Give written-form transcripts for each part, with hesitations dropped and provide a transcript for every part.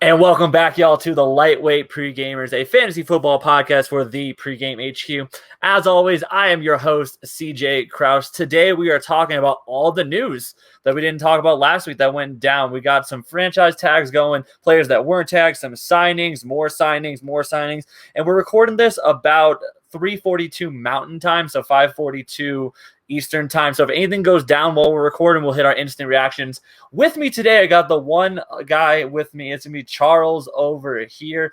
And welcome back, y'all, to the Lightweight Pregamers, a fantasy football podcast for the Pregame HQ. As always, I am your host, CJ Kraus. Today, we are talking about all the news that we didn't talk about last week that went down. We got some franchise tags going, players that weren't tagged, some signings, more signings. And we're recording this about 3:42 Mountain Time, so 5:42 Eastern Time. So if anything goes down while we're recording, we'll hit our instant reactions. With me today, I got the one guy with me. It's going to be Charles over here.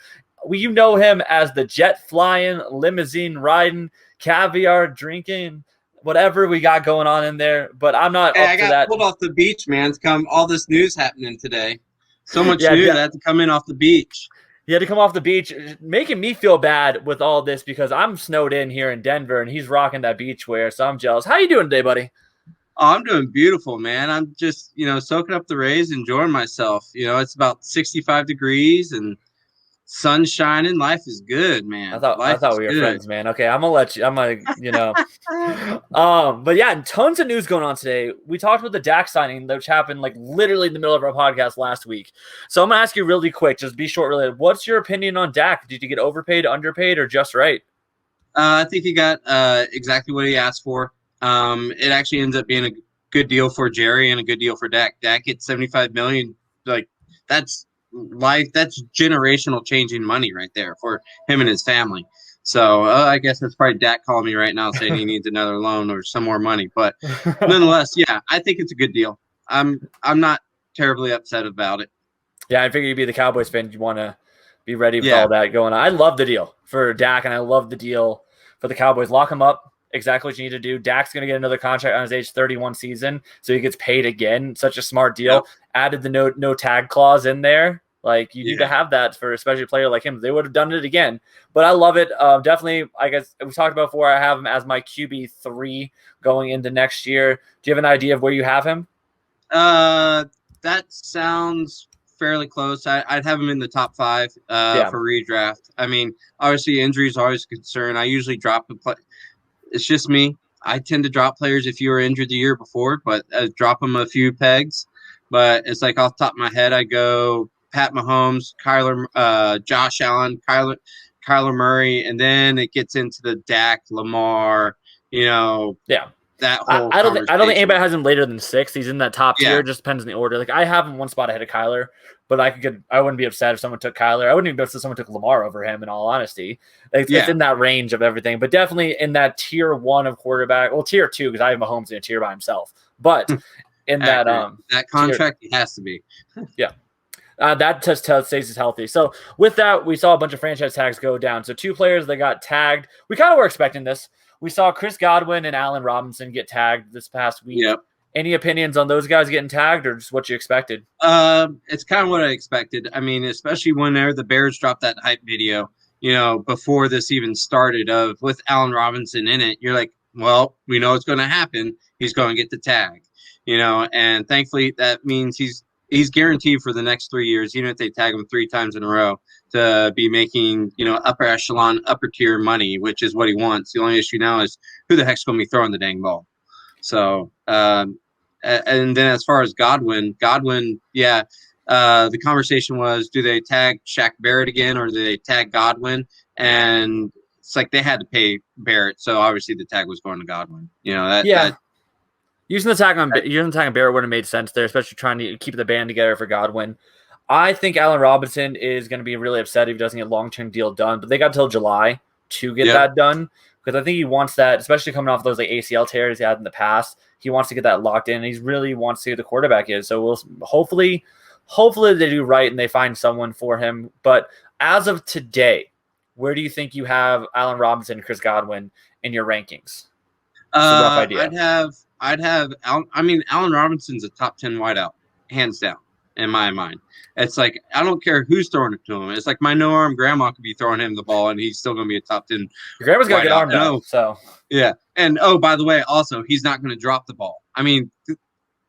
You know him as the jet flying, limousine riding, caviar drinking, whatever we got going on in there. But I'm not Hey, up I to got that. pulled off the beach, man. It's come all this news happening today. So much news. I had to come in off the beach. He had to come off the beach, making me feel bad with all this because I'm snowed in here in Denver and he's rocking that beach wear. So I'm jealous. How you doing today, buddy? Oh, I'm doing beautiful, man. I'm just, soaking up the rays, enjoying myself. It's about 65 degrees and sun shining. Life is good, man. I Life thought is we were good. friends, man. Okay, I'm gonna let you. I'm gonna. But yeah, tons of news going on today. We talked about the Dak signing, which happened like literally in the middle of our podcast last week. So I'm gonna ask you really quick, just be short, related. What's your opinion on Dak? Did you get overpaid, underpaid, or just right? I think he got exactly what he asked for. It actually ends up being a good deal for Jerry and a good deal for Dak. Dak gets $75 million. Like that's that's generational changing money right there for him and his family. So I guess that's probably Dak calling me right now saying he needs another loan or some more money. But nonetheless, yeah, I think it's a good deal. I'm not terribly upset about it. Yeah, I figured you'd be the Cowboys fan. You want to be ready with Yeah. all that going on. I love the deal for Dak, and I love the deal for the Cowboys. Lock him up. Exactly what you need to do. Dak's going to get another contract on his age 31 season, so he gets paid again. Such a smart deal. Yep. Added the no tag clause in there. Like you need to have that for especially a player like him. They would have done it again, but I love it. Definitely, I guess we talked about before. I have him as my QB3 going into next year. Do you have an idea of where you have him? That sounds fairly close. I'd have him in the top 5 for redraft. I mean, obviously injuries are always a concern. I usually drop the play. It's just me. I tend to drop players if you were injured the year before, but drop them a few pegs. But it's like off the top of my head, I go Pat Mahomes, Josh Allen, Kyler Murray, and then it gets into the Dak, Lamar, that whole I don't think anybody has him later than 6. He's in that top tier. It just depends on the order. Like I have him one spot ahead of Kyler, but I wouldn't be upset if someone took Kyler. I wouldn't even be upset if someone took Lamar over him. In all honesty, it's in that range of everything, but definitely in that tier 1 of quarterback. Well, tier 2 because I have Mahomes in a tier by himself. But in that contract, it has to be. Yeah. That just stays he's healthy. So with that, we saw a bunch of franchise tags go down. So 2 players that got tagged. We kind of were expecting this. We saw Chris Godwin and Allen Robinson get tagged this past week. Yep. Any opinions on those guys getting tagged or just what you expected? It's kind of what I expected. I mean, especially when the Bears dropped that hype video, before this even started with Allen Robinson in it, you're like, well, we know it's going to happen. He's going to get the tag, and thankfully that means he's guaranteed for the next 3 years, even if they tag him 3 times in a row, to be making, upper echelon, upper tier money, which is what he wants. The only issue now is who the heck's going to be throwing the dang ball. So, and then as far as Godwin, the conversation was, do they tag Shaq Barrett again or do they tag Godwin? And it's like they had to pay Barrett, so obviously the tag was going to Godwin. Using the tag on Barrett would have made sense there, especially trying to keep the band together for Godwin. I think Allen Robinson is going to be really upset if he doesn't get a long-term deal done, but they got until July to get that done because I think he wants that, especially coming off those like ACL tears he had in the past. He wants to get that locked in, and he really wants to see who the quarterback is. So we'll hopefully they do right and they find someone for him. But as of today, where do you think you have Allen Robinson and Chris Godwin in your rankings? Just a rough idea. I'd have Allen Robinson's a top 10 wideout, hands down, in my mind. It's like, I don't care who's throwing it to him. It's like my no-arm grandma could be throwing him the ball, and he's still going to be a top 10. Your grandma's got a good arm now, so. Yeah. And, by the way, also, he's not going to drop the ball. I mean,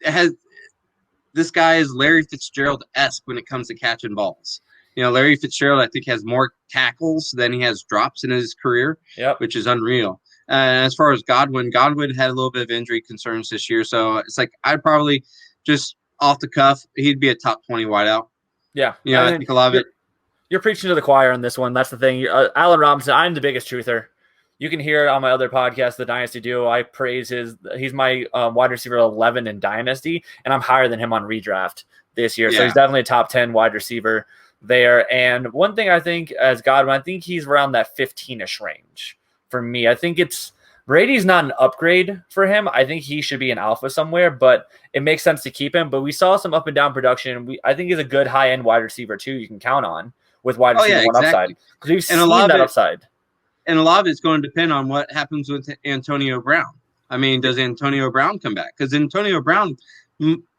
this guy is Larry Fitzgerald-esque when it comes to catching balls. Larry Fitzgerald, I think, has more tackles than he has drops in his career, which is unreal. And as far as Godwin had a little bit of injury concerns this year. So it's like I'd probably just off the cuff, he'd be a top 20 wideout. Yeah. I think a lot of it. You're preaching to the choir on this one. That's the thing. Allen Robinson, I'm the biggest truther. You can hear it on my other podcast, The Dynasty Duo. I praise he's my wide receiver 11 in Dynasty, and I'm higher than him on redraft this year. So he's definitely a top 10 wide receiver there. And one thing I think as Godwin, I think he's around that 15-ish range for me. I think Brady's not an upgrade for him. I think he should be an alpha somewhere, but it makes sense to keep him. But we saw some up and down production. I think he's a good high-end wide receiver too you can count on with wide receiver one upside. Because we've seen that upside. And a lot of it's going to depend on what happens with Antonio Brown. I mean, does Antonio Brown come back? Because Antonio Brown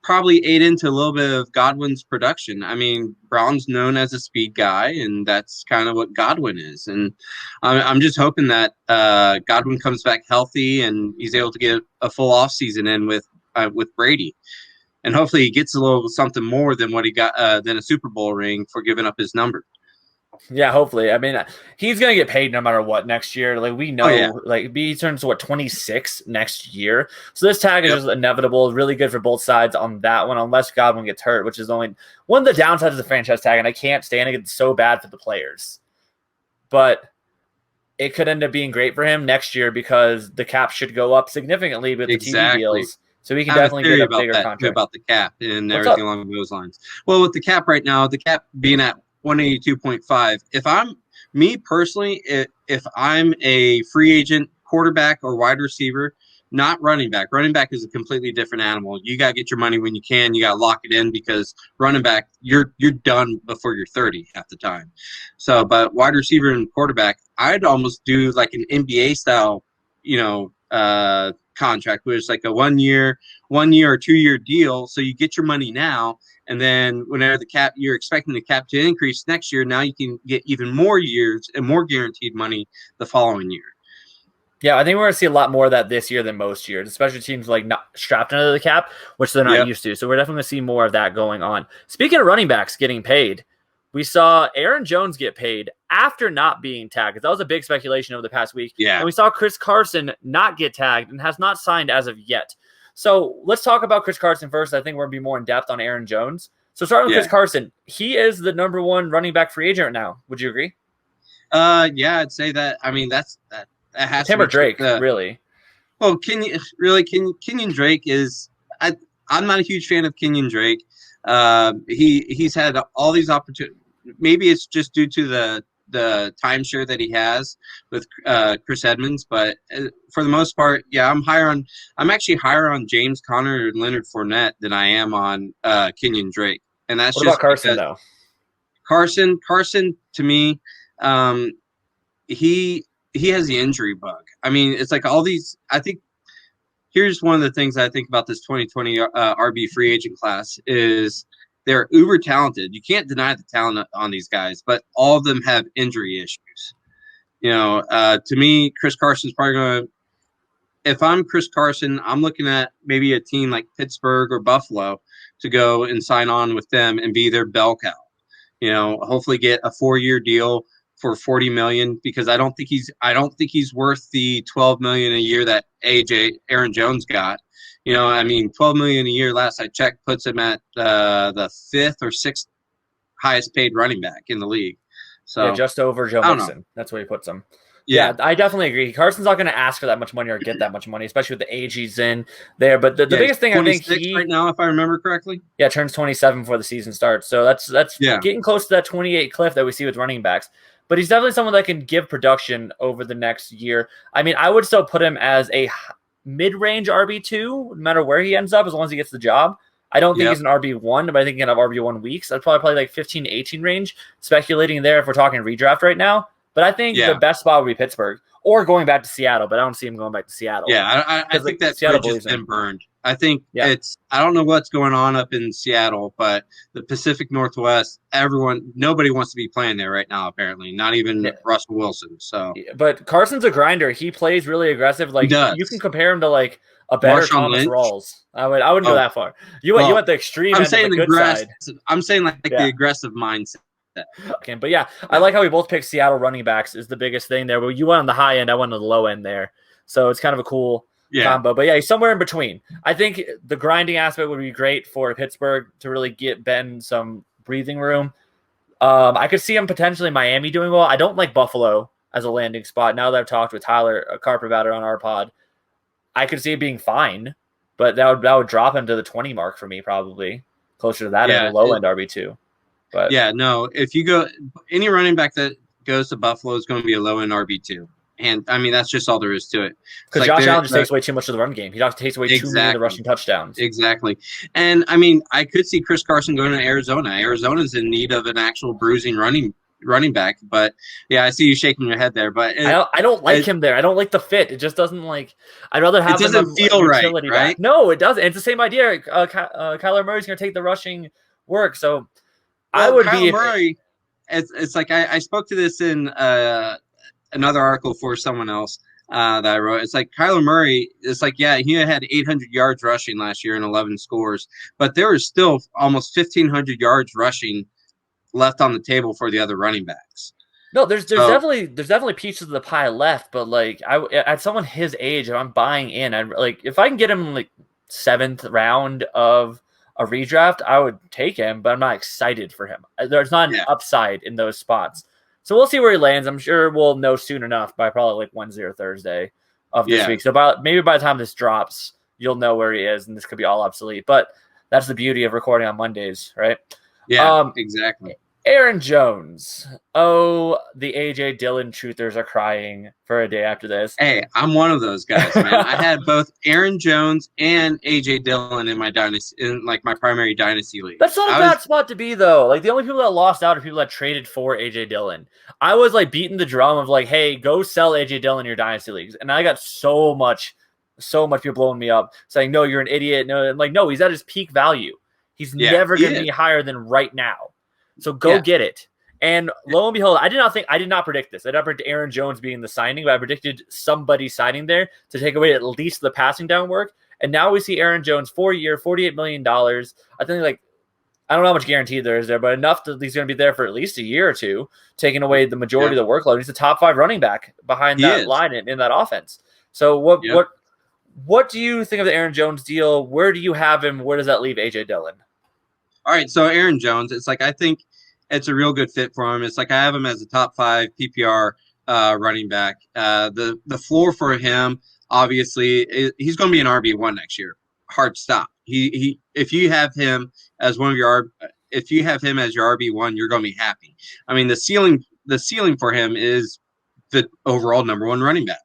probably ate into a little bit of Godwin's production. I mean, Brown's known as a speed guy, and that's kind of what Godwin is. And I'm just hoping that Godwin comes back healthy and he's able to get a full offseason in with Brady. And hopefully he gets a little something more than what he got than a Super Bowl ring for giving up his number. Yeah, hopefully. I mean, he's going to get paid no matter what next year. Like, we know, he turns to 26 next year. So this tag is just inevitable. Really good for both sides on that one, unless Godwin gets hurt, which is only one of the downsides of the franchise tag. And I can't stand it. It's so bad for the players. But it could end up being great for him next year because the cap should go up significantly with the TV deals. So we can definitely get a bigger contract. About the cap and everything along those lines. Well, with the cap right now, the cap being at 182.5. If I'm me personally, if I'm a free agent quarterback or wide receiver, not running back. Running back is a completely different animal. You got to get your money when you can. You got to lock it in because running back, you're done before you're 30 half the time. So, but wide receiver and quarterback, I'd almost do like an NBA style, contract, where it's like a 1 year or 2 year deal. So you get your money now. And then whenever you're expecting the cap to increase next year, now you can get even more years and more guaranteed money the following year. Yeah, I think we're going to see a lot more of that this year than most years, especially teams like not strapped under the cap, which they're not used to. So we're definitely going to see more of that going on. Speaking of running backs getting paid, we saw Aaron Jones get paid after not being tagged. That was a big speculation over the past week. Yeah. And we saw Chris Carson not get tagged and has not signed as of yet. So let's talk about Chris Carson first. I think we're going to be more in depth on Aaron Jones. So starting with Chris Carson, he is the number one running back free agent right now. Would you agree? Yeah, I'd say that. I mean, that has Tim to or Drake, really. Well, Kenyon Drake is. I'm not a huge fan of Kenyon Drake. He's had all these opportunities. Maybe it's just due to the timeshare that he has with Chris Edmonds, but for the most part, I'm actually higher on James Conner and Leonard Fournette than I am on Kenyon Drake. And that's what just about Carson though. Carson to me, he has the injury bug. I mean, it's like all these. I think here's one of the things I think about this 2020 RB free agent class is they're uber talented. You can't deny the talent on these guys, but all of them have injury issues. To me, Chris Carson's probably going to. If I'm Chris Carson, I'm looking at maybe a team like Pittsburgh or Buffalo to go and sign on with them and be their bell cow. Hopefully get a 4-year deal for $40 million because I don't think he's worth the $12 million a year that Aaron Jones got. $12 million a year last I checked puts him at the 5th or 6th highest paid running back in the league. So just over Joe Mixon. That's where he puts him. Yeah, I definitely agree. Carson's not going to ask for that much money or get that much money, especially with the age he's in there. But the biggest thing I think right now, if I remember correctly, turns 27 before the season starts. So that's getting close to that 28 cliff that we see with running backs. But he's definitely someone that can give production over the next year. I mean, I would still put him as a mid-range RB2, no matter where he ends up, as long as he gets the job. I don't think he's an RB1, but I think he can have RB1 weeks. I'd probably like 15 to 18 range, speculating there if we're talking redraft right now. But I think the best spot would be Pittsburgh or going back to Seattle, but I don't see him going back to Seattle. Yeah, I think that bridge has been burned. I think I don't know what's going on up in Seattle, but the Pacific Northwest, nobody wants to be playing there right now, apparently. Not even Russell Wilson. So, but Carson's a grinder. He plays really aggressive. Like you can compare him to like a better Thomas Rawls. I wouldn't go that far. You went the extreme end of the good side. I'm saying like the aggressive mindset. Okay, but I like how we both picked Seattle running backs is the biggest thing there. But you went on the high end, I went on the low end there. So it's kind of a cool combo. But he's somewhere in between. I think the grinding aspect would be great for Pittsburgh to really get Ben some breathing room. I could see him potentially Miami doing well. I don't like Buffalo as a landing spot. Now that I've talked with Tyler Carp about it on our pod, I could see it being fine, but that would drop him to the 20 mark for me, probably closer to that and a low end RB2. But yeah, no, if you go any running back that goes to Buffalo is going to be a low end RB2. And I mean, that's just all there is to it. Because Josh Allen just takes away too much of the run game. He takes away too many of the rushing touchdowns. Exactly. And I mean, I could see Chris Carson going to Arizona. Arizona's in need of an actual bruising running back. But yeah, I see you shaking your head there. But I don't like him there. I don't like the fit. It just doesn't like. I'd rather have. It doesn't feel right, right? Back. No, it doesn't. It's the same idea. Kyler Murray's going to take the rushing work. So I would Kyler Murray. It's like I spoke to this in another article for someone else that I wrote. It's like Kyler Murray. It's like, yeah, he had 800 yards rushing last year and 11 scores, but there was still almost 1,500 yards rushing left on the table for the other running backs. No, there's definitely pieces of the pie left, but like at someone his age, if I'm buying in, I like if I can get him like 7th round of a redraft, I would take him, but I'm not excited for him. There's not an upside in those spots. So we'll see where he lands. I'm sure we'll know soon enough by probably like Wednesday or Thursday of this week. So maybe by the time this drops, you'll know where he is, and this could be all obsolete. But that's the beauty of recording on Mondays, right? Yeah, exactly. Aaron Jones. Oh, the A.J. Dillon truthers are crying for a day after this. Hey, I'm one of those guys, man. I had both Aaron Jones and A.J. Dillon in my dynasty, in like my primary dynasty league. That's not a bad spot to be, though. Like the only people that lost out are people that traded for A.J. Dillon. I was like beating the drum of like, hey, go sell A.J. Dillon in your dynasty leagues, and I got so much people blowing me up saying, no, you're an idiot. No, I'm like, no, he's at his peak value. He's never going to be higher than right now. So go get it. And lo and behold, I did not predict this. I did not predict Aaron Jones being the signing, but I predicted somebody signing there to take away at least the passing down work. And now we see Aaron Jones 4-year, $48 million. I think I don't know how much guarantee there is there, but enough that he's going to be there for at least a year or two, taking away the majority of the workload. He's a top 5 running back behind that line in that offense. So what do you think of the Aaron Jones deal? Where do you have him? Where does that leave A.J. Dillon? All right, so Aaron Jones, it's like I think it's a real good fit for him. It's like I have him as a top 5 PPR running back. The floor for him, obviously, he's going to be an RB1 next year. Hard stop. If you have him as one of your RB1, you're going to be happy. I mean, the ceiling for him is the overall number 1 running back.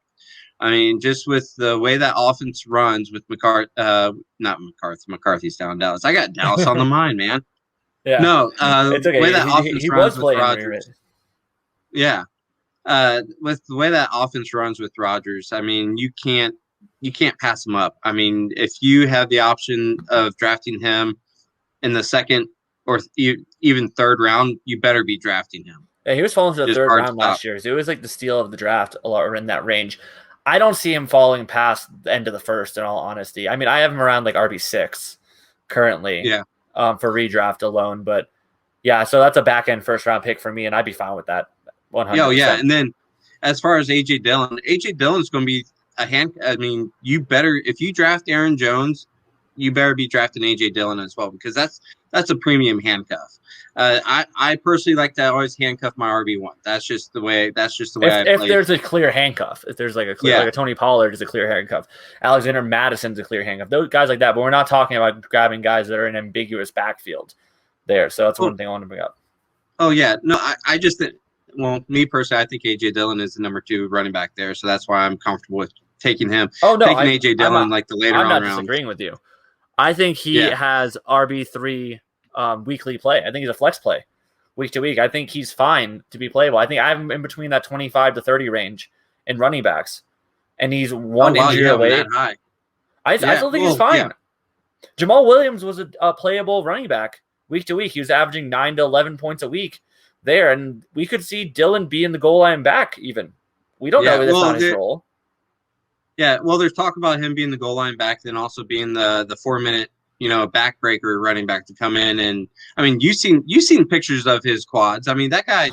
I mean, just with the way that offense runs with McCarthy's down in Dallas. I got Dallas on the mind, man. Yeah. No, it's okay. The way that offense he runs was with Rodgers. Yeah. With the way that offense runs with Rodgers, I mean, you can't pass him up. I mean, if you have the option of drafting him in the 2nd or even 3rd round, you better be drafting him. Yeah, he was falling to the 3rd round last year. So it was like the steal of the draft or in that range. I don't see him falling past the end of the 1st, in all honesty. I mean, I have him around like RB6 currently for redraft alone. But yeah, so that's a back-end 1st-round pick for me, and I'd be fine with that 100%. Oh, yeah, and then as far as A.J. Dillon's going to be a hand – I mean, you better – if you draft Aaron Jones, you better be drafting A.J. Dillon as well because that's a premium handcuff. I personally like to always handcuff my RB1. That's just the way I play. If there's a clear handcuff, if there's like a clear, like a Tony Pollard is a clear handcuff, Alexander Madison's a clear handcuff. Those guys like that, but we're not talking about grabbing guys that are in ambiguous backfield there. So that's one thing I want to bring up. Oh yeah, no, I just me personally, I think A.J. Dillon is the number 2 running back there, so that's why I'm comfortable with taking him. Oh no, taking A.J. Dillon like the later on rounds. I'm not disagreeing with you. I think he has RB3 weekly play. I think he's a flex play week to week. I think he's fine to be playable. I think I have him in between that 25 to 30 range in running backs, and he's one injury away. I still think he's fine. Yeah. Jamal Williams was a playable running back week to week. He was averaging 9 to 11 points a week there, and we could see Dillon be in the goal line back even. We don't know if that's not his role. Yeah, well, there's talk about him being the goal line back, then also being the 4-minute, backbreaker running back to come in. And I mean, you've seen pictures of his quads. I mean, that guy,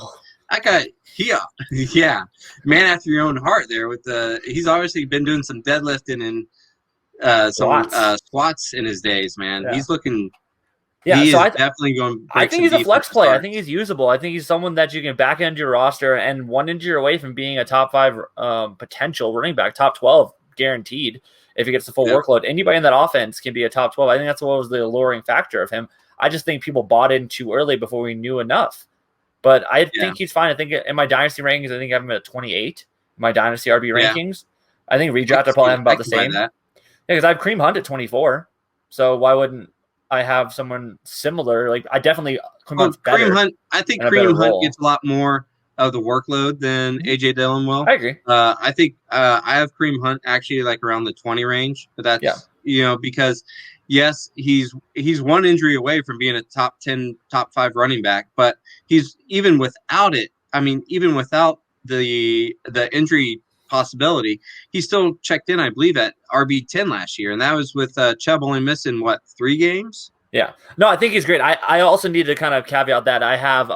man after your own heart there with he's obviously been doing some deadlifting and some squats in his days, man. Yeah. He's looking Yeah, he so is definitely going to I break think some he's a flex defensive play. I starts. think he's usable. I think he's someone that you can back into your roster and one injury away from being a top 5 potential running back, top 12 guaranteed if he gets the full workload. Anybody in that offense can be a top 12. I think that's what was the alluring factor of him. I just think people bought in too early before we knew enough. But I think he's fine. I think in my dynasty rankings, I think I have him at 28. My dynasty RB rankings. I think redraft I probably have him about the same. Yeah, because I have Kareem Hunt at 24. So why wouldn't I have someone similar? Like I definitely Kareem Hunt. I think Kareem Hunt gets a lot more of the workload than AJ Dillon will. I agree. I think I have Kareem Hunt actually like around the 20 range, but that's because yes, he's one injury away from being a top 10, top 5 running back, but he's even without it. I mean, even without the injury possibility, he still checked in, I believe, at RB10 last year, and that was with Chubb only missing 3 games. Yeah. No, I think he's great. I also need to kind of caveat that I have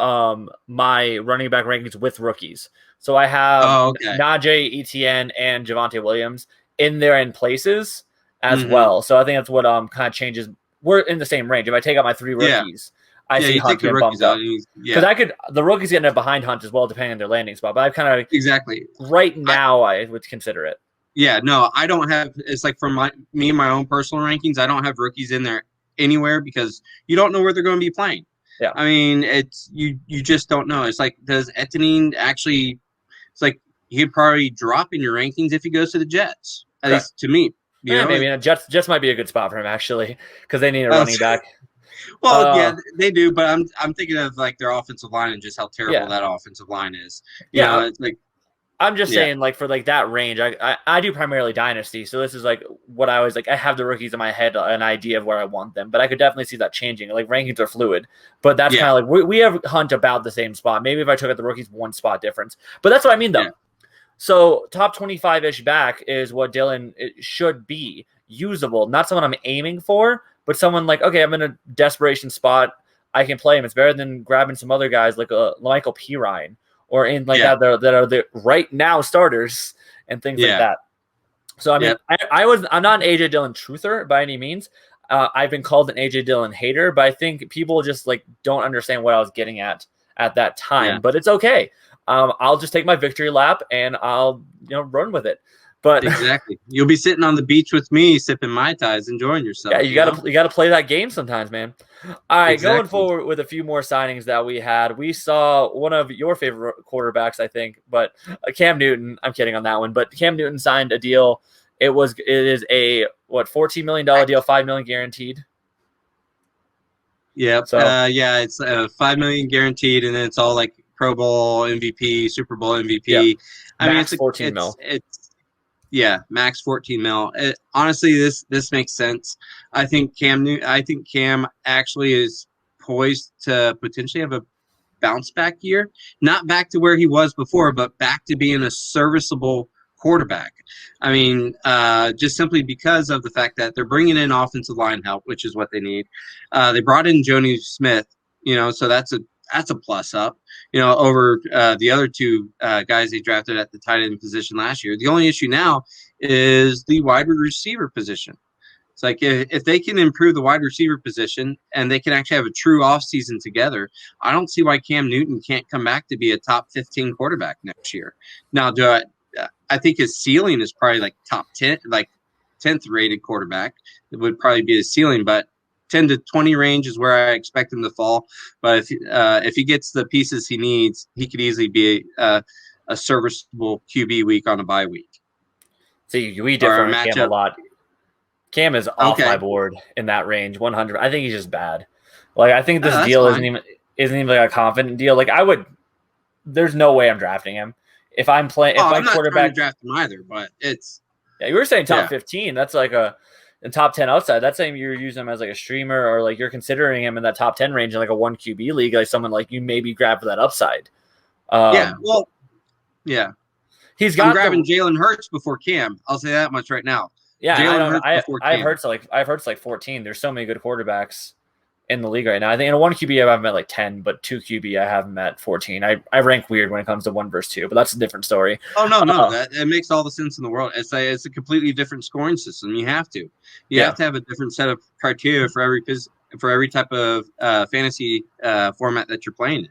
my running back rankings with rookies. So I have Najee, Etienne, and Javonte Williams in there in places as well. So I think that's what kind of changes. We're in the same range. If I take out my 3 rookies, I see Hunt getting bumped up. Because the rookies getting it behind Hunt as well, depending on their landing spot. But I've kind of right now I would consider it. Yeah, no, I don't have. It's like for my own personal rankings, I don't have rookies in there anywhere because you don't know where they're going to be playing. Yeah, I mean, it's you just don't know. It's like, does Etienne actually? It's like he'd probably drop in your rankings if he goes to the Jets. At least to me, you know, maybe Jets might be a good spot for him actually because they need a running back. Well, yeah, they do, but I'm thinking of like their offensive line and just how terrible that offensive line is. You know, it's like. I'm just saying, like, for, like, that range, I do primarily Dynasty, so this is, like, what I always, like, I have the rookies in my head, an idea of where I want them, but I could definitely see that changing. Like, rankings are fluid, but that's kind of like, we have Hunt about the same spot. Maybe if I took out the rookies, 1 spot difference. But that's what I mean, though. Yeah. So, top 25-ish back is what Dillon should be. Usable. Not someone I'm aiming for, but someone like, okay, I'm in a desperation spot. I can play him. It's better than grabbing some other guys like Michael Pirine. Or in like that are the right now starters and things like that. So I mean, I'm not an AJ Dillon truther by any means. I've been called an AJ Dillon hater, but I think people just like don't understand what I was getting at that time. Yeah. But it's okay. I'll just take my victory lap and I'll run with it. But exactly, you'll be sitting on the beach with me, sipping Mai Tais, enjoying yourself. Yeah, you gotta play that game sometimes, man. All right, going forward with a few more signings that we had. We saw one of your favorite quarterbacks, I think, but Cam Newton. I'm kidding on that one, but Cam Newton signed a deal. It is a $14 million deal, $5 million guaranteed. Yeah, so it's $5 million guaranteed, and then it's all like Pro Bowl MVP, Super Bowl MVP. Yeah. I mean, it's 14 mil. Yeah, max 14 mil. Honestly, this makes sense. I think Cam actually is poised to potentially have a bounce back year. Not back to where he was before, but back to being a serviceable quarterback. I mean, just simply because of the fact that they're bringing in offensive line help, which is what they need. They brought in Jonah Smith, so that's a plus up. Over the other 2 guys they drafted at the tight end position last year. The only issue now is the wide receiver position. It's like if they can improve the wide receiver position and they can actually have a true offseason together, I don't see why Cam Newton can't come back to be a top 15 quarterback next year. Now, I think his ceiling is probably like top 10, like 10th rated quarterback. It would probably be his ceiling, but 10 to 20 range is where I expect him to fall. But if he gets the pieces he needs, he could easily be a serviceable QB week on a bye week. See, we differ on Cam a lot. Cam is off my board in that range, 100. I think he's just bad. Like I think this deal isn't even like a confident deal. Like there's no way I'm drafting him. If I'm playing, if my quarterback, not trying to draft him either, but it's you were saying top 15. That's like a top 10 outside. That's saying you're using him as like a streamer or like you're considering him in that top 10 range in like a 1 QB league, like someone like you maybe grab for that upside. I'm grabbing Jalen Hurts before Cam. I'll say that much right now. Yeah, I have Hurts like 14. There's so many good quarterbacks in the league right now. I think in a 1 QB I have him at like 10, but 2 QB I have him at 14. I rank weird when it comes to 1 versus 2, but that's a different story. Oh no, it makes all the sense in the world. It's a completely different scoring system. You have to have a different set of criteria for for every type of fantasy format that you're playing in.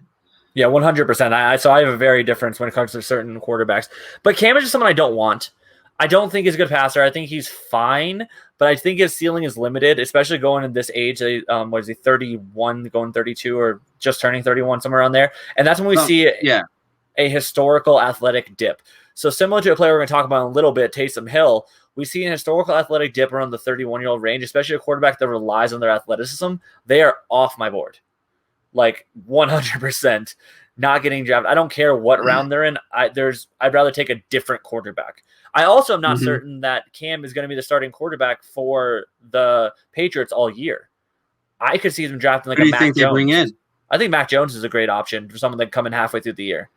Yeah, 100%. So I have a very difference when it comes to certain quarterbacks. But Cam is just someone I don't want. I don't think he's a good passer. I think he's fine, but I think his ceiling is limited, especially going at this age. What is he, 31, going 32, or just turning 31, somewhere around there. And that's when we see a historical athletic dip. So similar to a player we're going to talk about in a little bit, Taysom Hill, we see an historical athletic dip around the 31-year-old range, especially a quarterback that relies on their athleticism. They are off my board. Like 100% not getting drafted. I don't care what round they're in. I'd rather take a different quarterback. I also am not certain that Cam is going to be the starting quarterback for the Patriots all year. I could see them drafting like a Mac Jones. They bring in? I think Mac Jones is a great option for someone that come in halfway through the year.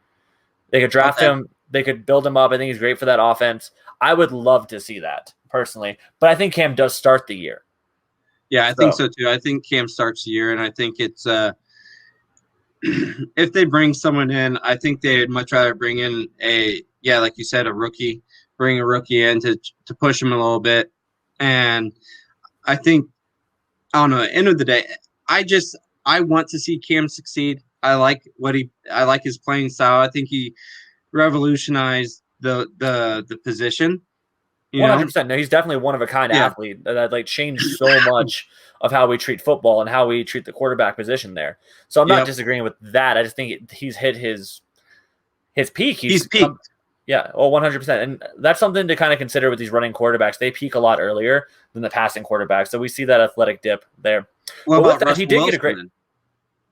They could draft him. They could build him up. I think he's great for that offense. I would love to see that personally, but I think Cam does start the year. Yeah, I think so too. I think Cam starts the year, and I think it's if they bring someone in, I think they'd much rather bring in like you said, a rookie. Bring a rookie in to push him a little bit, and I think I don't know. At the end of the day, I want to see Cam succeed. I like his playing style. I think he revolutionized the position. 100%. No, he's definitely one of a kind athlete that like changed so much of how we treat football and how we treat the quarterback position there. So I'm not disagreeing with that. I just think he's hit his peak. He's peaked. Yeah, 100%. And that's something to kind of consider with these running quarterbacks. They peak a lot earlier than the passing quarterbacks. So we see that athletic dip there. Well, about Russell Wilson? Get a great.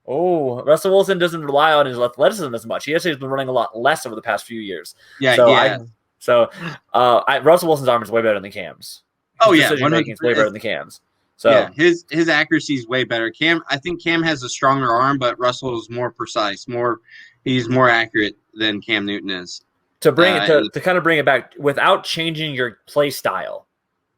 Oh, Russell Wilson doesn't rely on his athleticism as much. He actually has been running a lot less over the past few years. Yeah, Russell Wilson's arm is way better than Cam's. Decision-making is way better than Cam's. So yeah, his accuracy is way better. I think Cam has a stronger arm, but Russell is more precise. He's more accurate than Cam Newton is. To bring it to kind of bring it back without changing your play style,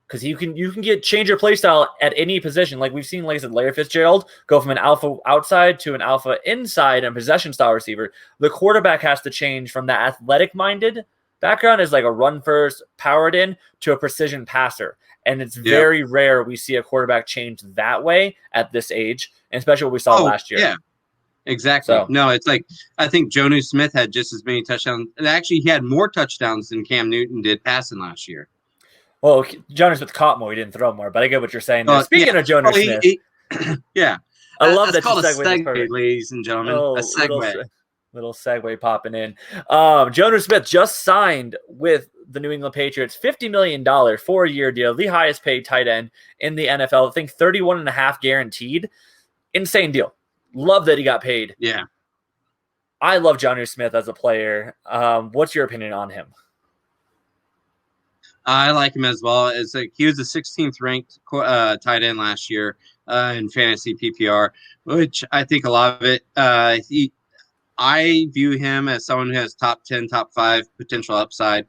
because you can change your play style at any position. Like we've seen, like I said, Larry Fitzgerald go from an alpha outside to an alpha inside and possession style receiver. The quarterback has to change from that athletic minded background as like a run first, powered in, to a precision passer. And it's very rare we see a quarterback change that way at this age, and especially what we saw last year. Yeah. Exactly. So, no, it's like I think Jonah Smith had just as many touchdowns. And actually, he had more touchdowns than Cam Newton did passing last year. Well, Jonah Smith caught more. He didn't throw more. But I get what you're saying. Speaking of Jonah Smith. I love that called a segue, ladies and gentlemen. A segue. Little segue popping in. Jonah Smith just signed with the New England Patriots, $50 million 4-year deal, the highest paid tight end in the NFL. I think 31.5 guaranteed. Insane deal. Love that he got paid. Yeah. I love Jonnu Smith as a player. What's your opinion on him? I like him as well. It's like he was the 16th ranked tight end last year in fantasy PPR, which I think a lot of it. I view him as someone who has top 10, top 5 potential upside.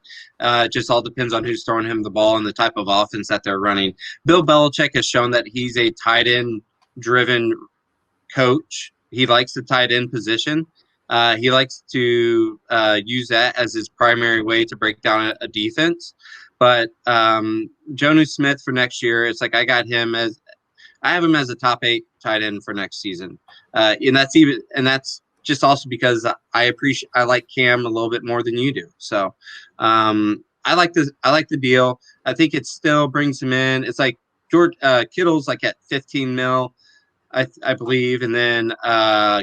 Just all depends on who's throwing him the ball and the type of offense that they're running. Bill Belichick has shown that he's a tight end driven coach. He likes the tight end position. He likes to use that as his primary way to break down a defense. But Jonnu Smith for next year, it's like I have him as a top 8 tight end for next season. And that's just also because I like Cam a little bit more than you do. So I like the deal. I think it still brings him in. It's like George Kittle's like at 15 mil. I believe, and then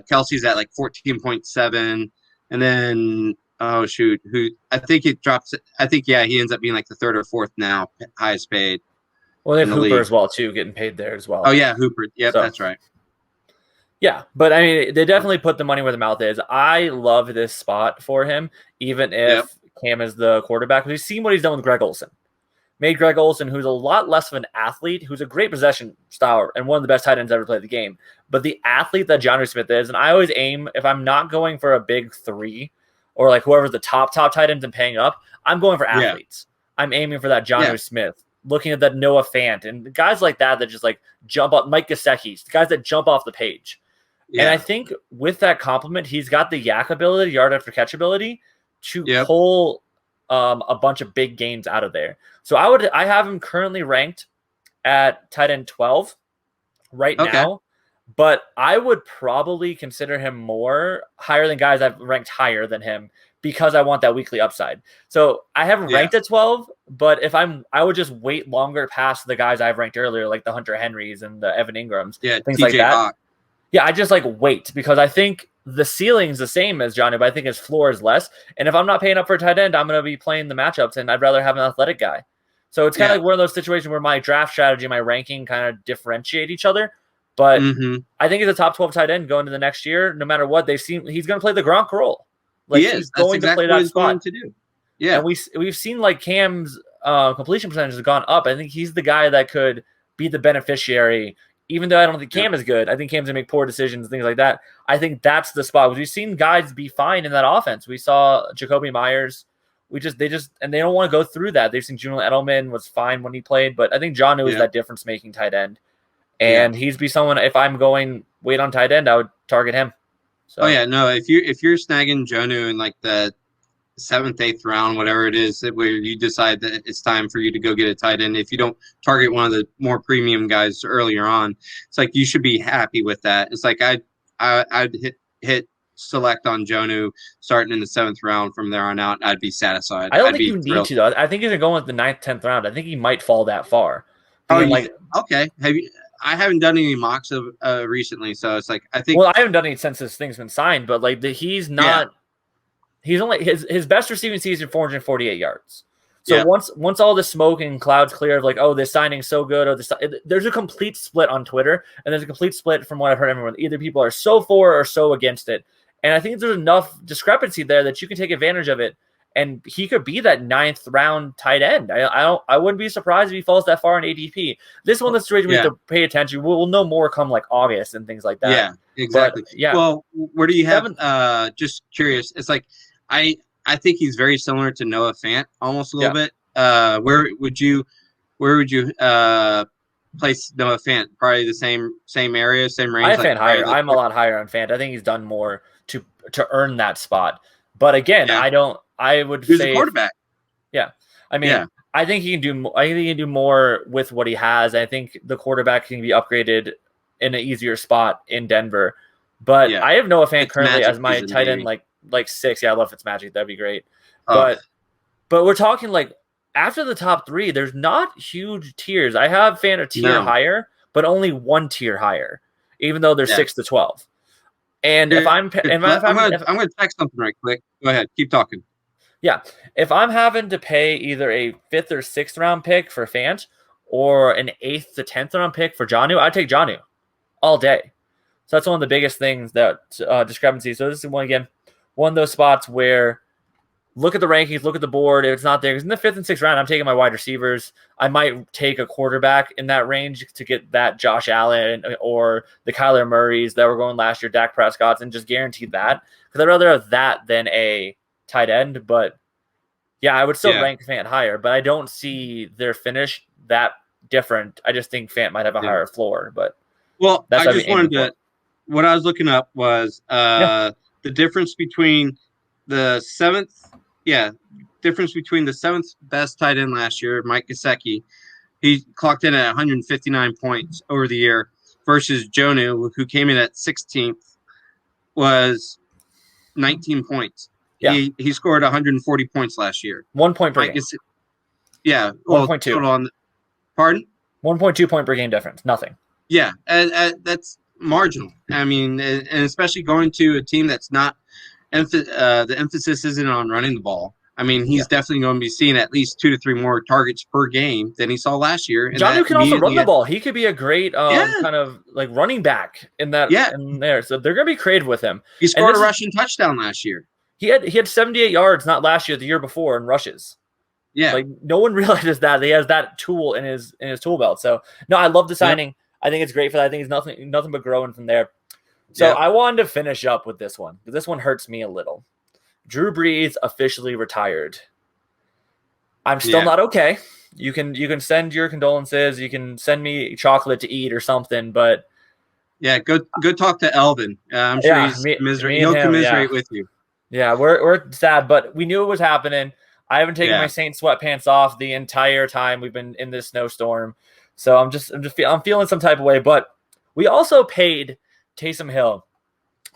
Kelsey's at like 14.7, and then who I think it drops. I think he ends up being like the 3rd or 4th now highest paid. Well, they have Hooper as well too, getting paid there as well. Oh yeah, Hooper. Yep, that's right. Yeah, but I mean, they definitely put the money where the mouth is. I love this spot for him, even if Cam is the quarterback. We've seen what he's done with Greg Olsen. Made Greg Olsen, who's a lot less of an athlete, who's a great possession style and one of the best tight ends ever played the game. But the athlete that Jonnu Smith is, and I always aim, if I'm not going for a big 3 or like whoever's the top tight ends and paying up, I'm going for athletes. I'm aiming for that Jonnu Smith, looking at that Noah Fant and guys like that just like jump up, Mike Gesicki, guys that jump off the page. Yeah. And I think with that compliment, he's got the yak ability, yard after catch ability to pull a bunch of big gains out of there. So I have him currently ranked at tight end 12 right now. but I would probably consider him more higher than guys I've ranked higher than him because I want that weekly upside. So I have him ranked at 12, but I would just wait longer past the guys I've ranked earlier, like the Hunter Henrys and the Evan Ingrams, things TJ like that. Hawk. Yeah, I just like wait because I think the ceiling's the same as Johnny, but I think his floor is less. And if I'm not paying up for a tight end, I'm going to be playing the matchups, and I'd rather have an athletic guy. So it's kind of like one of those situations where my draft strategy and my ranking kind of differentiate each other. But I think he's a top 12 tight end going into the next year. No matter what, he's going to play the Gronk role. Like, he's going to play that spot. Going to do. Yeah, and we've seen like Cam's completion percentage has gone up. I think he's the guy that could be the beneficiary. Even though I don't think Cam is good, I think Cam's gonna make poor decisions, things like that. I think that's the spot. We've seen guys be fine in that offense. We saw Jacoby Myers. They don't want to go through that. They've seen Julian Edelman was fine when he played, but I think Jonnu is that difference making tight end. And he's be someone, if I'm going wait on tight end, I would target him. So. If you're snagging Jonnu in like the 7th, 8th round, whatever it is, where you decide that it's time for you to go get a tight end, if you don't target one of the more premium guys earlier on, it's like you should be happy with that. It's like I'd hit select on Jonnu starting in the 7th round. From there on out, I'd be satisfied. I don't think you need to though. I think he's going with the 9th, 10th round. I think he might fall that far. Okay. I haven't done any mocks of recently, so it's like I think. Well, I haven't done any since this thing's been signed, but like he's not. Yeah. He's only his best receiving season 448 yards. So once all the smoke and clouds clear of like, oh, this signing's so good, or there's a complete split on Twitter, and there's a complete split from what I've heard everyone. Either people are so for or so against it, and I think there's enough discrepancy there that you can take advantage of it, and he could be that 9th round tight end. I wouldn't be surprised if he falls that far in ADP. This one, the situation we have to pay attention. We'll know more come like August and things like that. Yeah, exactly. But, well, where do you have? Just curious. It's like. I think he's very similar to Noah Fant, almost a little bit. Where would you place Noah Fant? Probably the same area, same range. I have Fant higher. I'm a lot higher on Fant. I think he's done more to earn that spot. But again, I would say a quarterback. Yeah, I mean, I think he can do. I think he can do more with what he has. I think the quarterback can be upgraded in an easier spot in Denver. But I have Noah Fant currently as my tight end, like 6. Yeah, I love Fitzmagic. That'd be great. But we're talking like after the top 3, there's not huge tiers. I have Fant a tier higher, but only 1 tier higher, even though they're 6 to 12. And I'm going to text something right quick. Go ahead. Keep talking. Yeah. If I'm having to pay either a 5th or 6th round pick for Fant or an 8th to 10th round pick for Jonnu, I'd take Jonnu all day. So that's one of the biggest things that discrepancy. So this is one of those spots where look at the rankings, look at the board. If it's not there, because in the 5th and 6th round, I'm taking my wide receivers. I might take a quarterback in that range to get that Josh Allen or the Kyler Murrays that were going last year, Dak Prescott's, and just guarantee that. Because I'd rather have that than a tight end. But yeah, I would still rank Fant higher, but I don't see their finish that different. I just think Fant might have a higher floor. But I just wanted to. What I was looking up was the difference between the 7th best tight end last year, Mike Gesicki. He clocked in at 159 points over the year versus Jonnu, who came in at 16th, was 19 points. Yeah. He scored 140 points last year. 1 point per game. 1.2. Pardon? 1.2 point per game difference. Nothing. Yeah, that's marginal. I mean, and especially going to a team that's not the emphasis isn't on running the ball. I mean, he's definitely going to be seeing at least 2 to 3 more targets per game than he saw last year. Jonnu can also run the ball. He could be a great kind of like running back in that in there. So they're going to be creative with him. He scored a rushing touchdown last year. He had 78 yards, not last year, the year before, in rushes. Yeah, like no one realizes that he has that tool in his tool belt. So no, I love the signing. I think it's great for that. I think it's nothing but growing from there. So I wanted to finish up with this one because this one hurts me a little. Drew Brees officially retired. I'm still not okay. You can send your condolences. You can send me chocolate to eat or something. But go talk to Elvin. I'm sure he's he'll commiserate with you. Yeah, we're sad, but we knew it was happening. I haven't taken my Saint sweatpants off the entire time we've been in this snowstorm. So I'm feeling some type of way, but We also paid Taysom Hill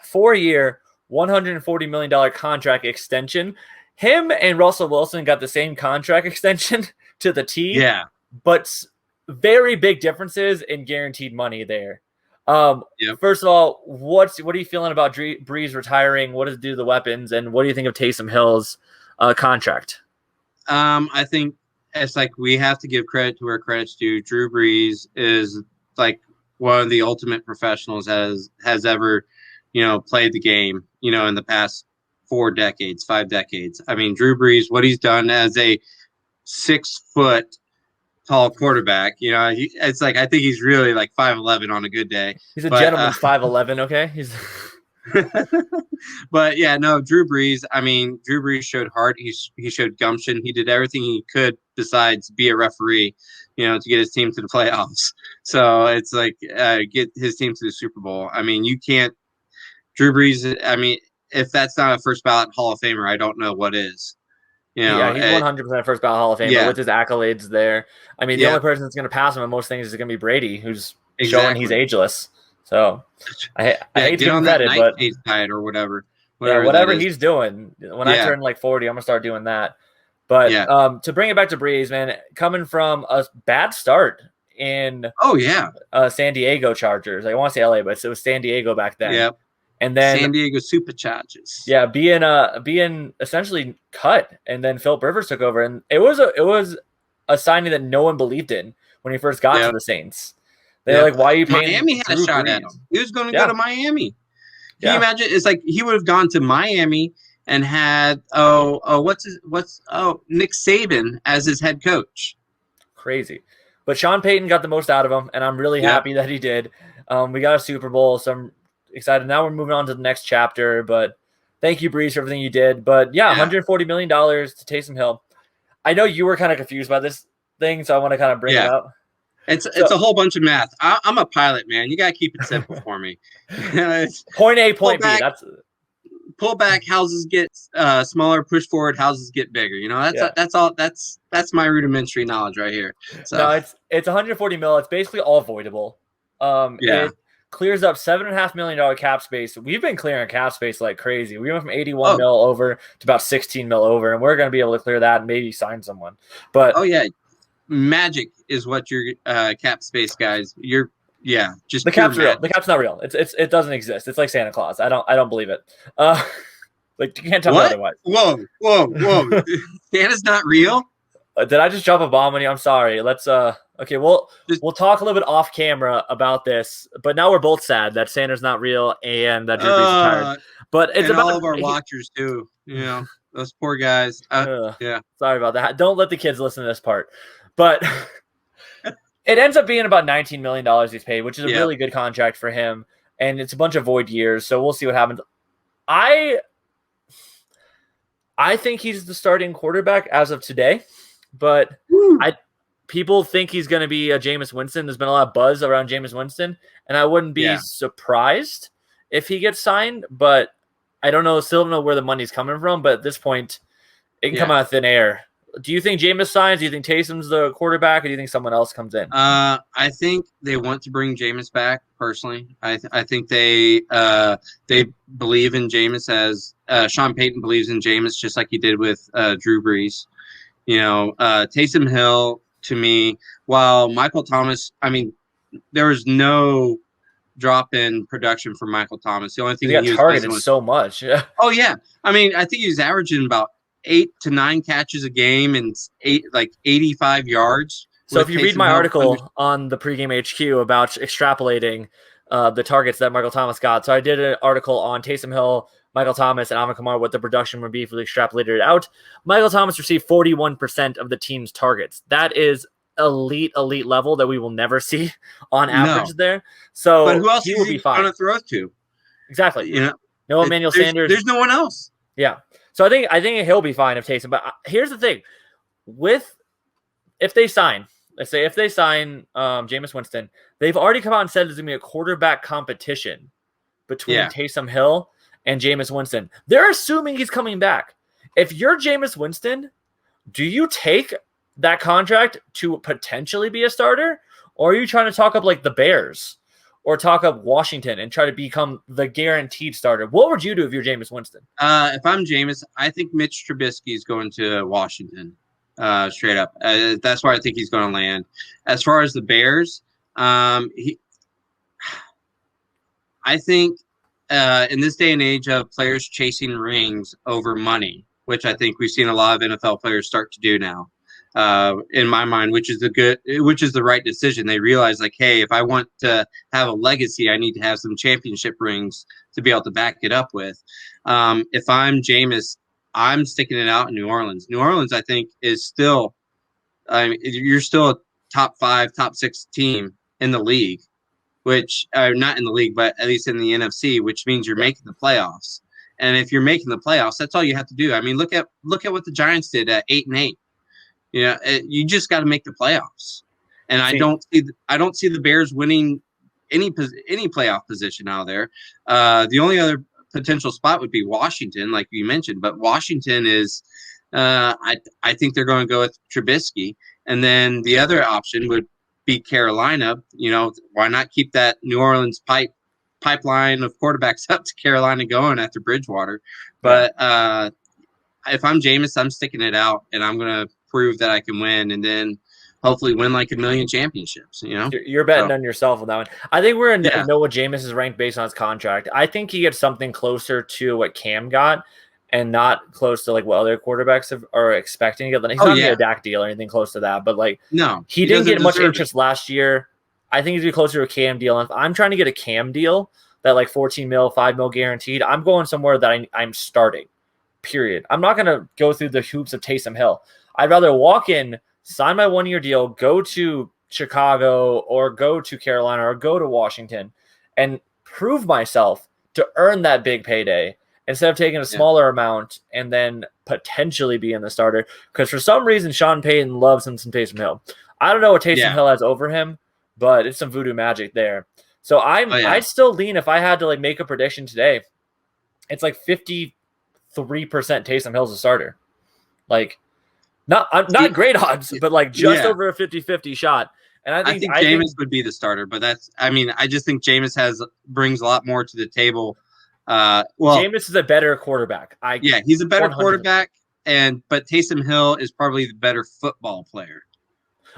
4-year, $140 million contract extension. Him and Russell Wilson got the same contract extension to the T. Yeah. But very big differences in guaranteed money there. Yep. First of all, what are you feeling about Brees retiring? What does it do to the weapons? And what do you think of Taysom Hill's contract? I think it's like we have to give credit to where credit's due. Drew Brees is like one of the ultimate professionals has ever, played the game, in the past 5 decades. I mean, Drew Brees, what he's done as a 6-foot tall quarterback, it's like I think he's really like 5'11" on a good day. He's a gentleman's 5'11", okay? He's But yeah, no, Drew Brees. I mean, Drew Brees showed heart. He showed gumption. He did everything he could besides be a referee, to get his team to the playoffs. So it's like get his team to the Super Bowl. I mean, you can't. Drew Brees. I mean, if that's not a first ballot Hall of Famer, I don't know what is. Yeah, he's 100% first ballot Hall of Famer with his accolades there. I mean, the only person that's going to pass him on most things is going to be Brady, who's showing he's ageless. So I hate to give him credit, but diet or whatever he's doing. When I turn like 40, I'm gonna start doing that. But to bring it back to Brees, man, coming from a bad start in San Diego Chargers. I want to say LA, but it was San Diego back then. Yeah. And then San Diego Superchargers. Yeah, being essentially cut, and then Philip Rivers took over, and it was a signing that no one believed in when he first got to the Saints. They're like, why are you paying? Miami had a shot at him. He was going to go to Miami. Can you imagine? It's like he would have gone to Miami and had Nick Saban as his head coach. Crazy. But Sean Payton got the most out of him, and I'm really happy that he did. We got a Super Bowl, so I'm excited. Now we're moving on to the next chapter, but thank you, Brees, for everything you did. But $140 million to Taysom Hill. I know you were kind of confused by this thing, so I want to kind of bring it up. It's a whole bunch of math. I'm a pilot, man. You got to keep it simple for me. Point A, point B. Pull back, houses get smaller. Push forward, houses get bigger. That's all. That's my rudimentary knowledge right here. So no, it's 140 mil. It's basically all avoidable. It clears up $7.5 million cap space. We've been clearing cap space like crazy. We went from 81 mil over to about 16 mil over, and we're going to be able to clear that and maybe sign someone. But magic is what your cap space guys. Just the cap's real. The cap's not real. It doesn't exist. It's like Santa Claus. I don't believe it. Like you can't tell me otherwise. Whoa! Santa's not real. Did I just drop a bomb on you? I'm sorry. Let's okay. We'll talk a little bit off camera about this. But now we're both sad that Santa's not real and that Drew Brees retired. But it's about all of our watchers too. Those poor guys. Sorry about that. Don't let the kids listen to this part. But it ends up being about $19 million he's paid, which is a really good contract for him. And it's a bunch of void years, so we'll see what happens. I think he's the starting quarterback as of today, but people think he's going to be a Jameis Winston. There's been a lot of buzz around Jameis Winston, and I wouldn't be surprised if he gets signed, but I still don't know where the money's coming from, but at this point, it can come out of thin air. Do you think Jameis signs? Do you think Taysom's the quarterback, or do you think someone else comes in? I think they want to bring Jameis back. Personally, I think they believe in Jameis as Sean Payton believes in Jameis, just like he did with Drew Brees. Taysom Hill, to me, while Michael Thomas, I mean, there was no drop in production for Michael Thomas. The only thing he got targeted so much. Oh yeah, I mean, I think he was averaging about 8 to 9 catches a game and 85 yards. So if you read my article on the Pregame HQ about extrapolating the targets that Michael Thomas got, so I did an article on Taysom Hill, Michael Thomas, and Alvin Kamara, what the production would be if we extrapolated it out. Michael Thomas received 41% of the team's targets. That is elite level that we will never see on average there. So but who else he will be fine to throw to? Exactly. No Emmanuel Sanders. There's no one else. Yeah. So I think he'll be fine if Taysom. But here's the thing: if they sign Jameis Winston, they've already come out and said there's gonna be a quarterback competition between Taysom Hill and Jameis Winston. They're assuming he's coming back. If you're Jameis Winston, do you take that contract to potentially be a starter, or are you trying to talk up like the Bears or talk up Washington and try to become the guaranteed starter? What would you do if you're Jameis Winston? If I'm Jameis, I think Mitch Trubisky is going to Washington, straight up. That's where I think he's going to land. As far as the Bears, I think in this day and age of players chasing rings over money, which I think we've seen a lot of NFL players start to do now, in my mind, which is the right decision. They realize, like, hey, if I want to have a legacy, I need to have some championship rings to be able to back it up with. If I'm Jameis, I'm sticking it out in New Orleans. New Orleans, I think, is still, you're still a top 5, top 6 team in the league, which not in the league, but at least in the NFC, which means you're making the playoffs. And if you're making the playoffs, that's all you have to do. I mean, look at what the Giants did at 8-8. You just got to make the playoffs. And I don't see the Bears winning any playoff position out there. The only other potential spot would be Washington, like you mentioned, but Washington is, I think they're going to go with Trubisky, and then the other option would be Carolina. Why not keep that New Orleans pipeline of quarterbacks up to Carolina going after Bridgewater? But if I'm Jameis, I'm sticking it out, and I'm going to prove that I can win, and then hopefully win like 1 million championships. You're betting on yourself on that one. I think we're in know what Jameis is ranked based on his contract. I think he gets something closer to what Cam got, and not close to like what other quarterbacks are expecting to get. He's not going to get a Dak deal or anything close to that, but like he didn't get much interest last year. I think he's going to be closer to a Cam deal. And if I'm trying to get a Cam deal, that like 14 mil, 5 mil guaranteed, I'm going somewhere that I'm starting. Period. I'm not going to go through the hoops of Taysom Hill. I'd rather walk in, sign my 1-year deal, go to Chicago or go to Carolina or go to Washington and prove myself to earn that big payday instead of taking a smaller amount and then potentially being the starter. Because for some reason, Sean Payton loves him some Taysom Hill. I don't know what Taysom Hill has over him, but it's some voodoo magic there. So I'd still lean, if I had to like make a prediction today, it's like 53% Taysom Hill's a starter. Like, not great odds, but like just over a 50-50 shot. And I think Jameis would be the starter, but I just think Jameis brings a lot more to the table. Jameis is a better quarterback. He's a better 100%. Quarterback, but Taysom Hill is probably the better football player.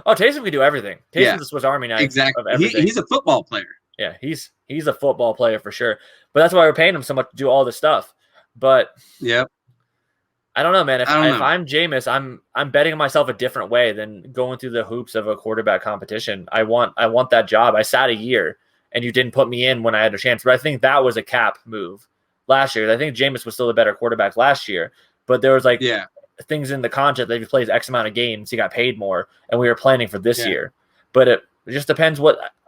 Oh, Taysom can do everything. Taysom's a Swiss Army knife. Exactly. Of everything. He's a football player. Yeah, he's a football player for sure. But that's why we're paying him so much to do all this stuff. But I don't know, man. If I'm Jameis, I'm betting on myself a different way than going through the hoops of a quarterback competition. I want that job. I sat a year and you didn't put me in when I had a chance. But I think that was a cap move last year. I think Jameis was still a better quarterback last year, but there was things in the contract that if he plays X amount of games, he got paid more, and we were planning for this year. But it just depends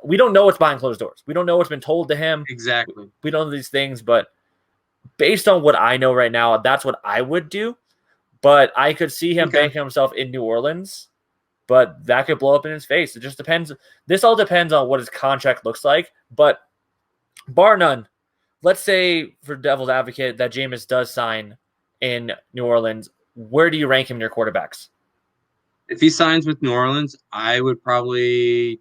we don't know what's behind closed doors. We don't know what's been told to him. Exactly. We don't know these things, but based on what I know right now, that's what I would do. But I could see him banking himself in New Orleans, but that could blow up in his face. It just depends. This all depends on what his contract looks like. But bar none, let's say for devil's advocate that Jameis does sign in New Orleans. Where do you rank him in your quarterbacks? If he signs with New Orleans, I would probably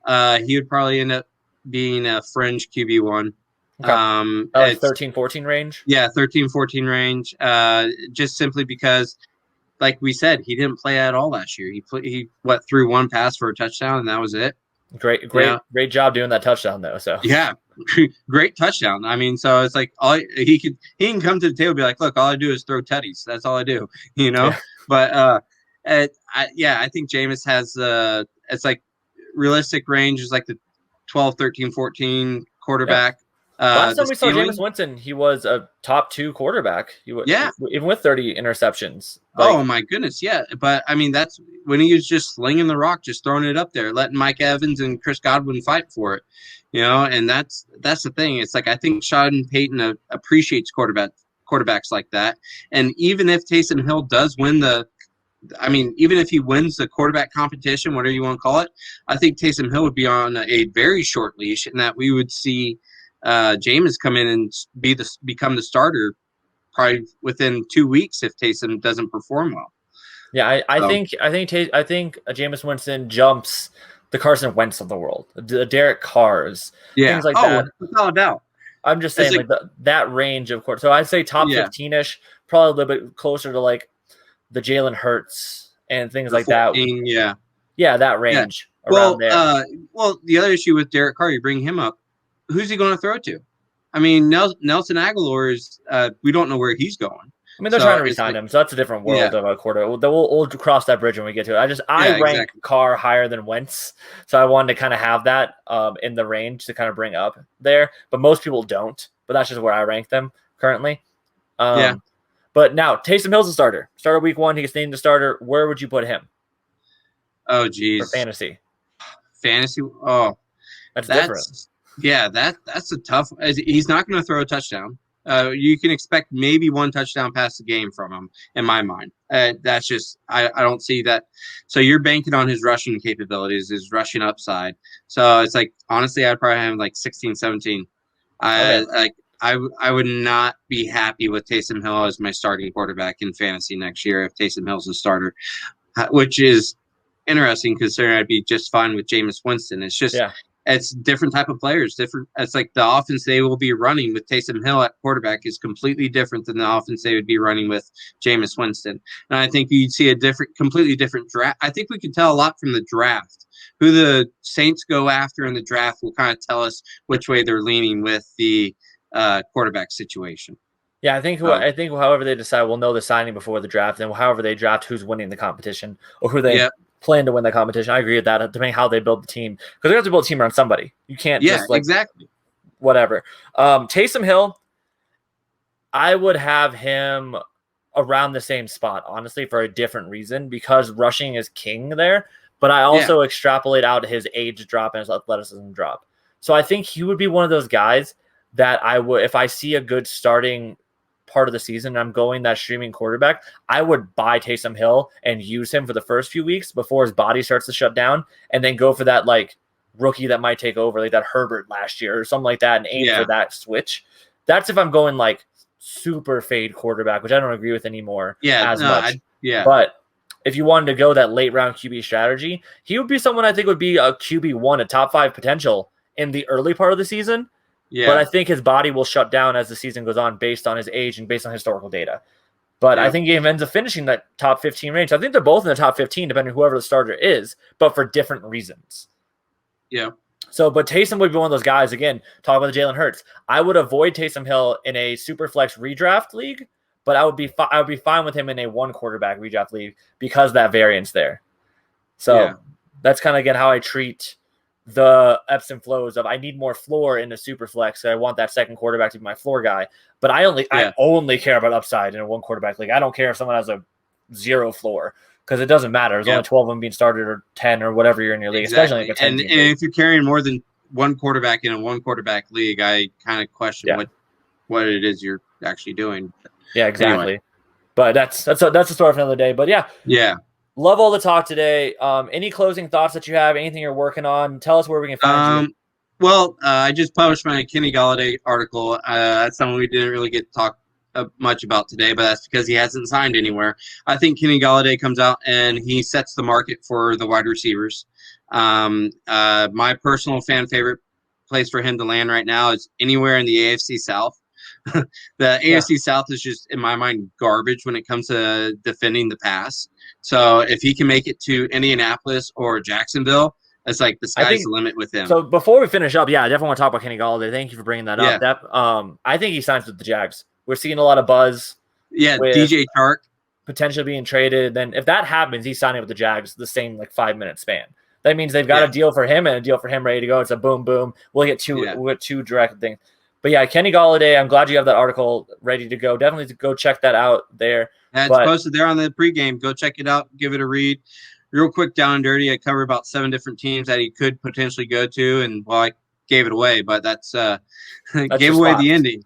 he would probably end up being a fringe QB1. Like 13-14 range? Yeah, 13-14 range. Just simply because, like we said, he didn't play at all last year. He threw one pass for a touchdown, and that was it. Great job doing that touchdown though. So great touchdown. I mean, so it's like he can come to the table and be like, look, all I do is throw tutties. That's all I do, But I think Jameis has it's like realistic range is like the 12, 13, 14 quarterback. Last time we saw Jameis Winston, he was a top 2 quarterback. Even with 30 interceptions. Oh my goodness, yeah. But I mean, that's when he was just slinging the rock, just throwing it up there, letting Mike Evans and Chris Godwin fight for it. And that's the thing. It's like I think Sean Payton appreciates quarterbacks like that. And even if Taysom Hill does win even if he wins the quarterback competition, whatever you want to call it, I think Taysom Hill would be on a very short leash, and that we would see Jameis come in and become the starter probably within 2 weeks if Taysom doesn't perform well. Yeah, I think Jameis Winston jumps the Carson Wentz of the world, the Derek Carrs, Yeah. things like that. Without a doubt. I'm just saying like that range of course. So I'd say top 15-ish, probably a little bit closer to like the Jalen Hurts and things like 14, that. Yeah, that range around there. Well, the other issue with Derek Carr, you bring him up. Who's he going to throw to? I mean, Nelson Aguilar is. We don't know where he's going. I mean, they're trying to re-sign him, so that's a different world of a quarter. We'll cross that bridge when we get to it. I rank Carr higher than Wentz, so I wanted to kind of have that in the range to kind of bring up there. But most people don't. But that's just where I rank them currently. But now Taysom Hill's a starter. Starter week 1, he gets named the starter. Where would you put him? Oh, geez. For fantasy. Oh, that's different. Yeah, that's a tough. He's not going to throw a touchdown. You can expect maybe 1 touchdown pass a game from him, in my mind. That's just I don't see that. So you're banking on his rushing capabilities, his rushing upside. So it's like honestly, I'd probably have him like 16, 17. I would not be happy with Taysom Hill as my starting quarterback in fantasy next year if Taysom Hill's a starter, which is interesting considering I'd be just fine with Jameis Winston. It's just it's different type of players. Different. It's like the offense they will be running with Taysom Hill at quarterback is completely different than the offense they would be running with Jameis Winston. And I think you'd see completely different draft. I think we can tell a lot from the draft. Who the Saints go after in the draft will kind of tell us which way they're leaning with the quarterback situation. Yeah, I think however they decide, we'll know the signing before the draft, and however they draft, who's winning the competition or who they plan to win the competition. I agree with that, depending how they build the team, because they have to build a team around somebody. You can't just exactly whatever. Taysom Hill, I would have him around the same spot, honestly, for a different reason, because rushing is king there. But I also extrapolate out his age drop and his athleticism drop. So I think he would be one of those guys that I would, if I see a good starting part of the season and I'm going that streaming quarterback, I would buy Taysom Hill and use him for the first few weeks before his body starts to shut down, and then go for that like rookie that might take over, like that Herbert last year or something like that, and aim for that switch. That's if I'm going like super fade quarterback, which I don't agree with anymore much. But if you wanted to go that late round QB strategy, he would be someone I think would be a QB1, a top 5 potential in the early part of the season. Yeah. But I think his body will shut down as the season goes on based on his age and based on historical data. But I think he ends up finishing that top 15 range. I think they're both in the top 15, depending on whoever the starter is, but for different reasons. Yeah. So, but Taysom would be one of those guys, again, talk about the Jalen Hurts. I would avoid Taysom Hill in a super flex redraft league, but I would be fine with him in a 1 quarterback redraft league because of that variance there. So that's kind of, again, how I treat the ebbs and flows of I need more floor in the super flex. I want that second quarterback to be my floor guy, but I only care about upside in a 1 quarterback league. I don't care if someone has a 0 floor because it doesn't matter. There's only 12 of them being started or 10 or whatever you're in your league, especially like a 10 and if you're carrying more than 1 quarterback in a 1 quarterback league, I kind of question what it is you're actually doing. Yeah, exactly. Anyway. But that's a story for another day. But yeah. Love all the talk today. Any closing thoughts that you have? Anything you're working on? Tell us where we can find you. Well, I just published my Kenny Galladay article. That's something we didn't really get to talk much about today, but that's because he hasn't signed anywhere. I think Kenny Galladay comes out and he sets the market for the wide receivers. My personal fan favorite place for him to land right now is anywhere in the AFC South. The AFC South is just, in my mind, garbage when it comes to defending the pass. So if he can make it to Indianapolis or Jacksonville, it's like the sky's the limit with him. So before we finish up, I definitely want to talk about Kenny Galladay. Thank you for bringing that up. I think he signs with the Jags. We're seeing a lot of buzz. Yeah, DJ Chark potentially being traded. Then if that happens, he's signing with the Jags the same 5-minute span. That means they've got a deal for him and a deal for him ready to go. It's a boom, boom. We'll get two direct things. But Kenny Galladay, I'm glad you have that article ready to go. Definitely go check that out there. It's posted there on the pregame. Go check it out. Give it a read. Real quick, down and dirty. I cover about 7 different teams that he could potentially go to, and I gave it away, but that's gave away the ending.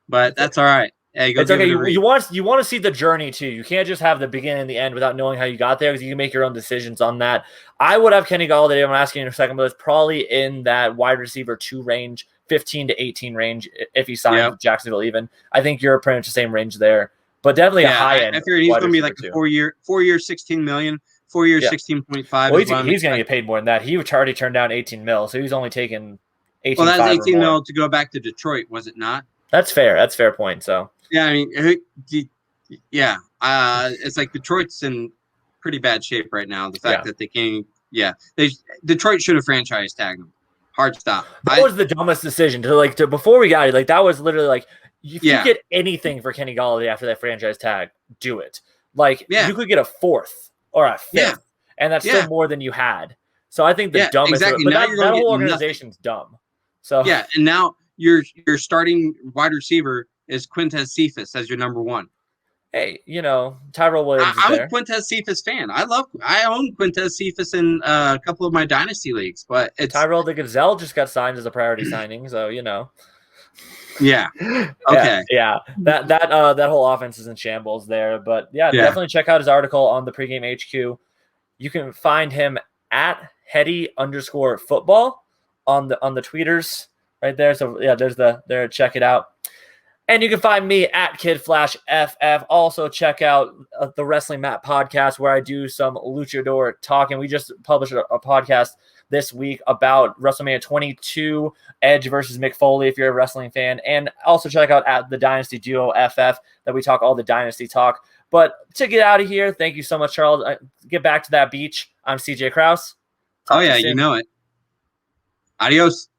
But that's all right. Hey, it's okay. You want to see the journey too. You can't just have the beginning and the end without knowing how you got there, because you can make your own decisions on that. I would have Kenny Galladay. I'm asking you in a second, but it's probably in that wide receiver 2 range. 15 to 18 range if he signs with Jacksonville even. I think you're pretty much the same range there. But definitely a high end. I figured he's going to be like a 4-year, $16 million 4 years, Yeah. 16.5. Well, he's going to get paid more than that. He already turned down 18 mil, so he's only taking 18. Well, that's 18 mil to go back to Detroit, was it not? That's fair. That's a fair point. So yeah, I mean, it's like Detroit's in pretty bad shape right now. The fact that they can't, Detroit should have franchise tagged him. Hard stop. That was the dumbest decision to before we got it. Like that was literally like if you get anything for Kenny Galladay after that franchise tag, do it. Like you could get a 4th or a 5th, and that's still more than you had. So I think the dumbest. Exactly. But that whole organization's dumb. So and now your starting wide receiver is Quintez Cephas as your number 1. Hey, Tyrell Williams. I'm a Quintez Cephas fan. I own Quintez Cephas in a couple of my dynasty leagues, but Tyrell the Gazelle just got signed as a priority signing, so Yeah. Okay. Yeah. That whole offense is in shambles there, but definitely check out his article on the Pregame HQ. You can find him at Hetty_football on the tweeters right there. So there's there. Check it out. And you can find me at KidFlashFF. Also, check out the Wrestling Mat podcast where I do some luchador talking. We just published a podcast this week about WrestleMania 22, Edge versus Mick Foley, if you're a wrestling fan. And also check out at the Dynasty Duo FF that we talk all the Dynasty talk. But to get out of here, thank you so much, Charles. Get back to that beach. I'm CJ Krause. You know it. Adios.